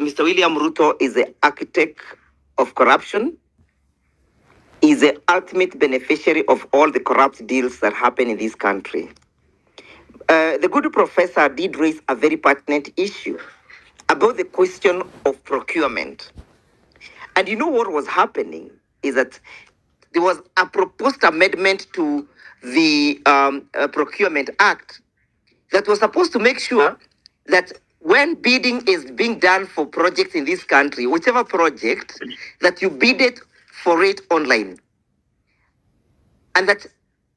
Mr. William Ruto is the architect of corruption, is the ultimate beneficiary of all the corrupt deals that happen in this country. The good professor did raise a very pertinent issue about the question of procurement. And you know what was happening is that there was a proposed amendment to the Procurement Act that was supposed to make sure that when bidding is being done for projects in this country, whichever project, that you bid it for it online. And that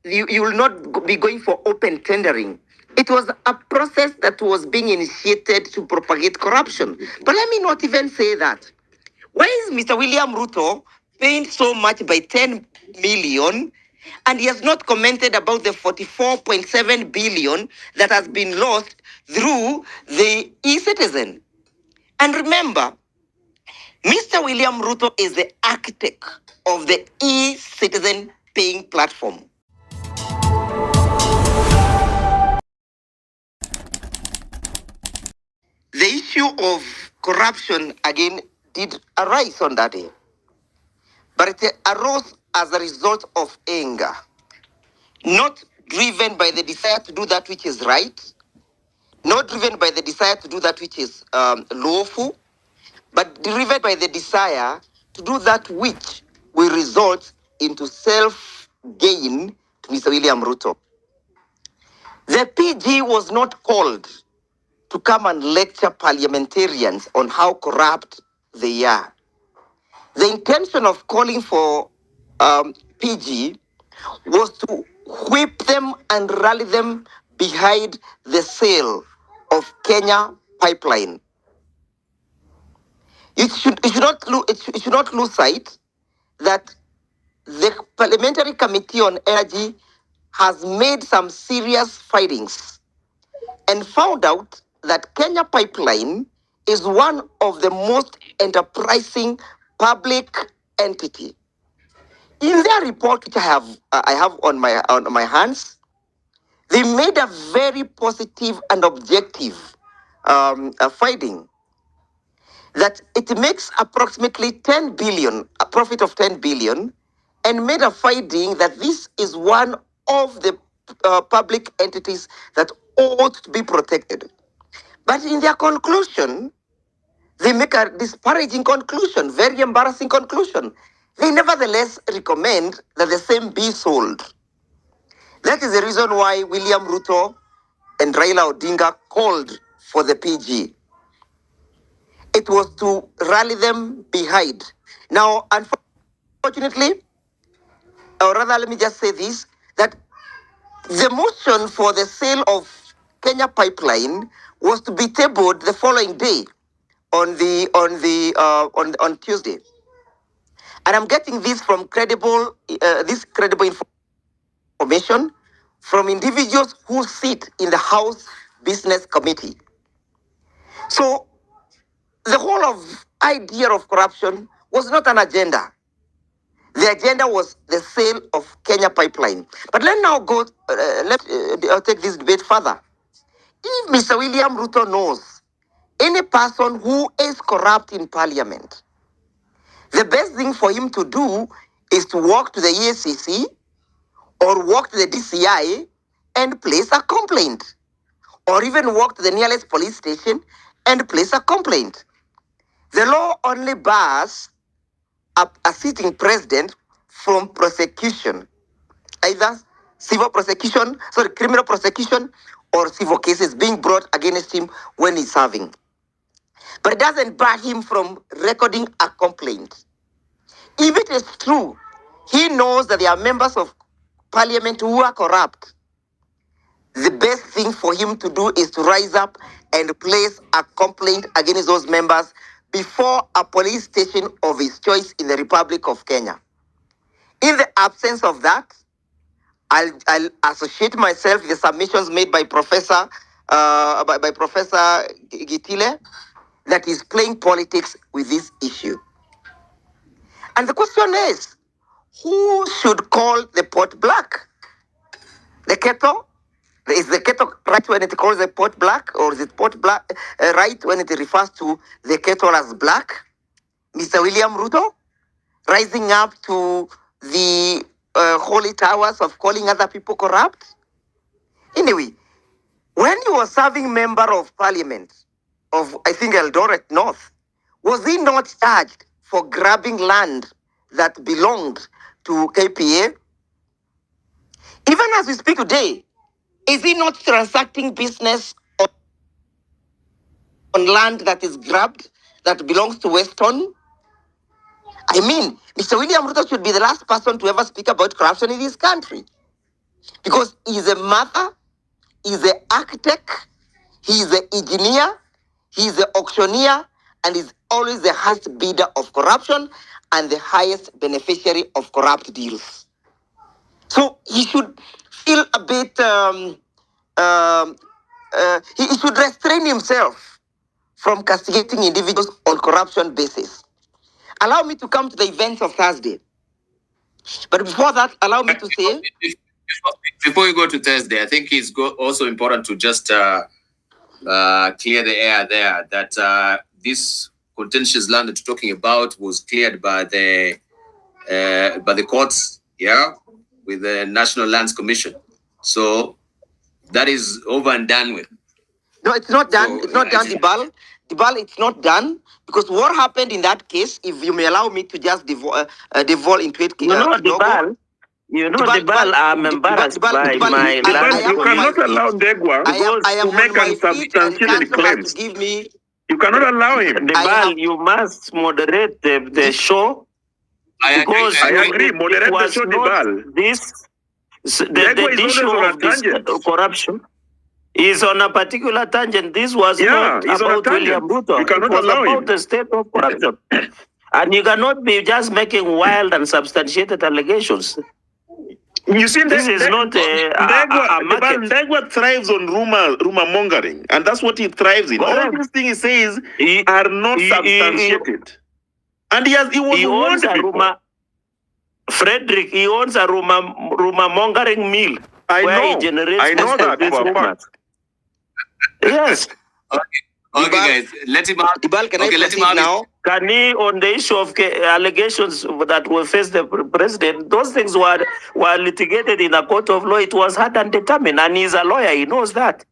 you will not be going for open tendering. It was a process that was being initiated to propagate corruption. But let me not even say that. Why is Mr. William Ruto paying so much by 10 million and he has not commented about the 44.7 billion that has been lost through the e-citizen? And remember, Mr. William Ruto is the architect of the e-citizen paying platform. The issue of corruption again did arise on that day, but it arose as a result of anger, not driven by the desire to do that which is right, not driven by the desire to do that which is lawful, but driven by the desire to do that which will result into self-gain to Mr. William Ruto. The PG was not called to come and lecture parliamentarians on how corrupt they are. The intention of calling for PG was to whip them and rally them behind the sale of Kenya pipeline. It should not lose sight that the Parliamentary Committee on Energy has made some serious findings and found out that Kenya Pipeline is one of the most enterprising public entity. In their report, which I have on my hands, they made a very positive and objective finding that it makes approximately 10 billion, a profit of 10 billion, and made a finding that this is one of the public entities that ought to be protected. But in their conclusion, they make a disparaging conclusion, very embarrassing conclusion. They nevertheless recommend that the same be sold. That is the reason why William Ruto and Raila Odinga called for the PG. It was to rally them behind. Now, unfortunately, or rather, let me just say this, that the motion for the sale of Kenya Pipeline was to be tabled the following day on Tuesday. And I'm getting this from credible information from individuals who sit in the House Business Committee. So the whole of idea of corruption was not an agenda. The agenda was the sale of Kenya Pipeline. But let's now go, let's take this debate further. If Mr. William Ruto knows any person who is corrupt in Parliament, the best thing for him to do is to walk to the EACC or walk to the DCI and place a complaint, or even walk to the nearest police station and place a complaint. The law only bars a sitting president from prosecution, either criminal prosecution, or civil cases being brought against him when he's serving. But it doesn't bar him from recording a complaint. If it is true, he knows that there are members of Parliament who are corrupt. The best thing for him to do is to rise up and place a complaint against those members before a police station of his choice in the Republic of Kenya. In the absence of that, I'll associate myself with the submissions made by Professor Gitile that is playing politics with this issue. And the question is, who should call the pot black? The kettle Is the kettle right when it calls the pot black, or is it pot black right when it refers to the kettle as black? Mr. William Ruto rising up to the holy towers of calling other people corrupt? Anyway, when you were serving member of parliament of, I think, Eldoret North, was he not charged for grabbing land that belonged to KPA? Even as we speak today, is he not transacting business on land that is grabbed, that belongs to Weston? I mean, Mr. William Ruto should be the last person to ever speak about corruption in this country, because he's a mother, he's an architect, he's an engineer, he's an auctioneer, and he's always the highest bidder of corruption and the highest beneficiary of corrupt deals. So he should feel a bit, he should restrain himself from castigating individuals on corruption basis. Allow me to come to the events of Thursday. But before that, allow me to say... Before you go to Thursday, I think it's also important to just clear the air there that this contentious land that you're talking about was cleared by the courts, yeah, with the National Lands Commission. So that is over and done with. No, it's not done. So, it's not done, Dibal. Dibal, it's not done, because what happened in that case, if you may allow me to just devolve into it. No, Dibal. You know, Dibal, I'm embarrassed by my land. You cannot allow Ndegwa to make unsubstantiated claims. Give me. You cannot allow him. Dibal, you must moderate the show. I agree. Moderate the show, Dibal. The issue of this corruption is on a particular tangent. This was not about William Ruto. You cannot allow about the state of corruption. And you cannot be just making wild and substantiated allegations. You see, this is not a market. Ndegwa thrives on rumor mongering, and that's what he thrives in. All these things he says are not substantiated. And he owns a rumor. Frederick, he owns a rumor mongering mill. I know that for a fact. Yes. Okay, guys, let him out. Let him out now. Can he, on the issue of allegations that will face the president, those things were litigated in a court of law. It was hard and determined, and he's a lawyer. He knows that.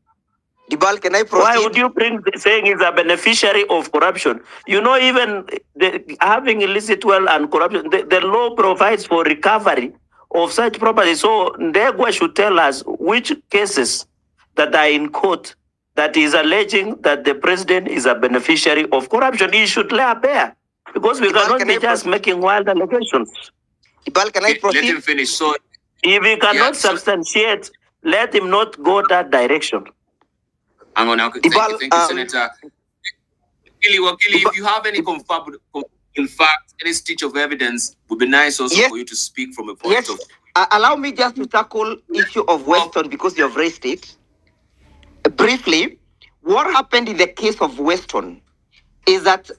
Dibal, can I proceed? Why would you bring saying he's a beneficiary of corruption? You know, even having illicit wealth and corruption, the law provides for recovery of such property. So Ndegwa should tell us which cases that are in court that is alleging that the president is a beneficiary of corruption. He should lay bare, because we cannot be just making wild allegations. Dibal, can I proceed? Let him finish. So, if he cannot substantiate, let him not go that direction. Hang on now. Thank you, Senator. Wakili, if you have any in fact, any stitch of evidence, would be nice also for you to speak from a point of... Allow me just to tackle issue of Weston, because you have raised it. Briefly, what happened in the case of Weston is that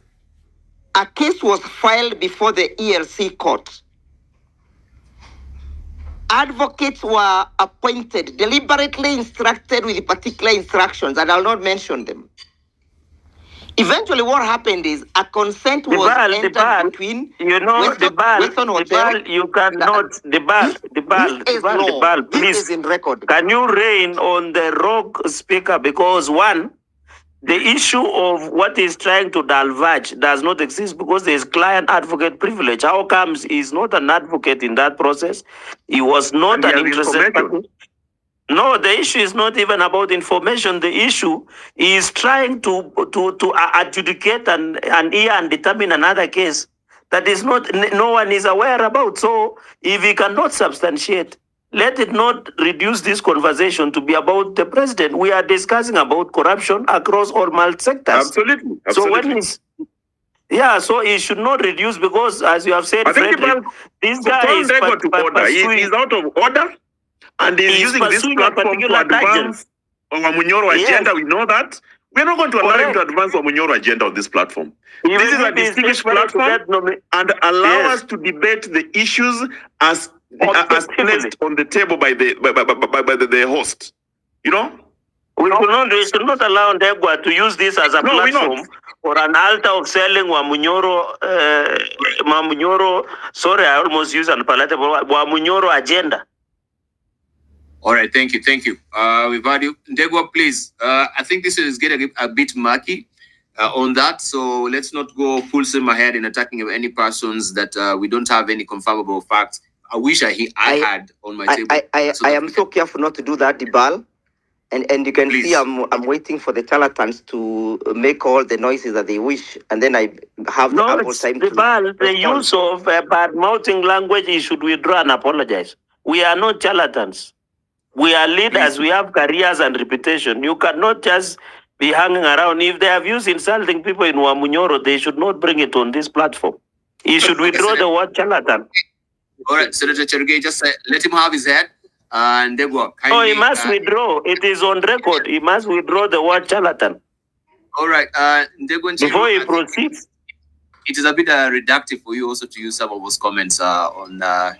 a case was filed before the ELC court. Advocates were appointed, deliberately instructed with particular instructions, and I'll not mention them. Eventually, what happened is a consent was entered between Weston Hotel. You cannot, please. This is in record. Can you rein on the rogue speaker? Because one, the issue of what he's trying to divulge does not exist, because there is client advocate privilege. How comes he's not an advocate in that process? He was not an interested party. No, the issue is not even about information. The issue is trying to adjudicate and hear and determine another case that is not, no one is aware about. So if he cannot substantiate, let it not reduce this conversation to be about the president. We are discussing about corruption across all sectors. Absolutely. So when he's, so he should not reduce, because as you have said, Frederick, this guy is he's out of order. And he's using this platform to advance our Munyoro agenda. We know that. We're not going to allow him to advance our Munyoro agenda on this platform. This is a distinguished platform, and allow us to debate the issues as placed on the table by the host. You know? We should not allow Ndegwa to use this as a platform or an altar of selling Wamunyoro, sorry, I almost used an palatable Wamunyoro agenda. All right, thank you. We've had you. Ndegwa, please. I think this is getting a bit murky on that, so let's not go full steam ahead in attacking any persons that we don't have any confirmable facts. I wish I had on my table. I am so careful not to do that, Dibal. And you can see I'm waiting for the charlatans to make all the noises that they wish, and then I have the ample time to respond. The use of bad-mouthing language, he should withdraw and apologize. We are not charlatans. We are leaders. We have careers and reputation. You cannot just be hanging around. If they have used insulting people in Wamunyoro, they should not bring it on this platform. He should withdraw the word charlatan. All right, Senator Cherugei, just let him have his head. And Ndegwa, he must withdraw. It is on record. He must withdraw the word charlatan. All right, Ndegwa, before he proceeds. It is a bit reductive for you also to use some of those comments on, our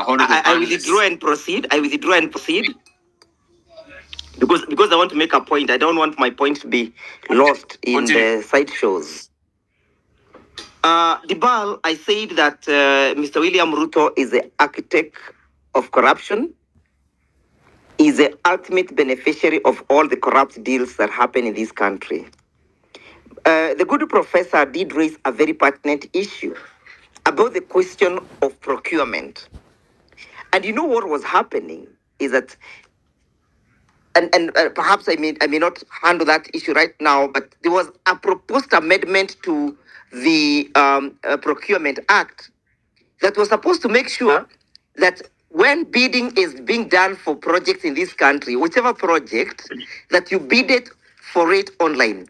honorable. I withdraw and proceed. Because I want to make a point. I don't want my point to be lost in the sideshows. Dibal, I said that Mr. William Ruto is the architect of corruption, is the ultimate beneficiary of all the corrupt deals that happen in this country. The good professor did raise a very pertinent issue about the question of procurement. And you know what was happening is that, and perhaps I may not handle that issue right now, but there was a proposed amendment to the Procurement Act that was supposed to make sure that when bidding is being done for projects in this country, whichever project, that you bid it for it online.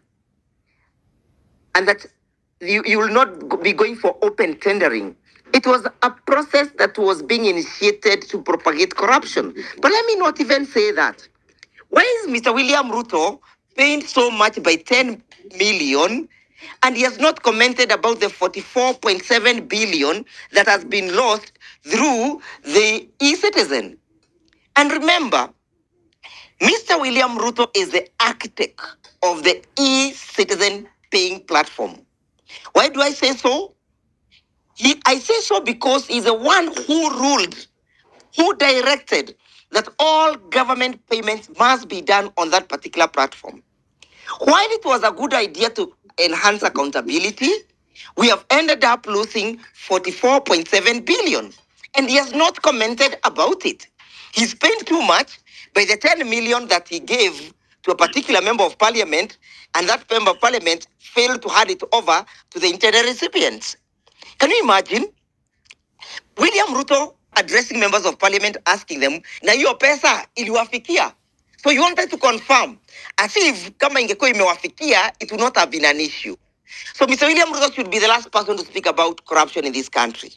And that you will not be going for open tendering. It was a process that was being initiated to propagate corruption. But let me not even say that. Why is Mr. William Ruto paying so much by 10 million and he has not commented about the 44.7 billion that has been lost through the e-citizen? And remember, Mr. William Ruto is the architect of the e-citizen paying platform. Why do I say so? I say so because he's the one who ruled, who directed that all government payments must be done on that particular platform. While it was a good idea to enhance accountability, we have ended up losing 44.7 billion. And he has not commented about it. He spent too much by the 10 million that he gave to a particular member of parliament, and that member of parliament failed to hand it over to the intended recipients. Can you imagine William Ruto addressing members of parliament, asking them, na hiyo pesa iliwafikia? So you wanted to confirm, as if kama ingekuwa imewafikia, it would not have been an issue. So Mr. William Ruto should be the last person to speak about corruption in this country.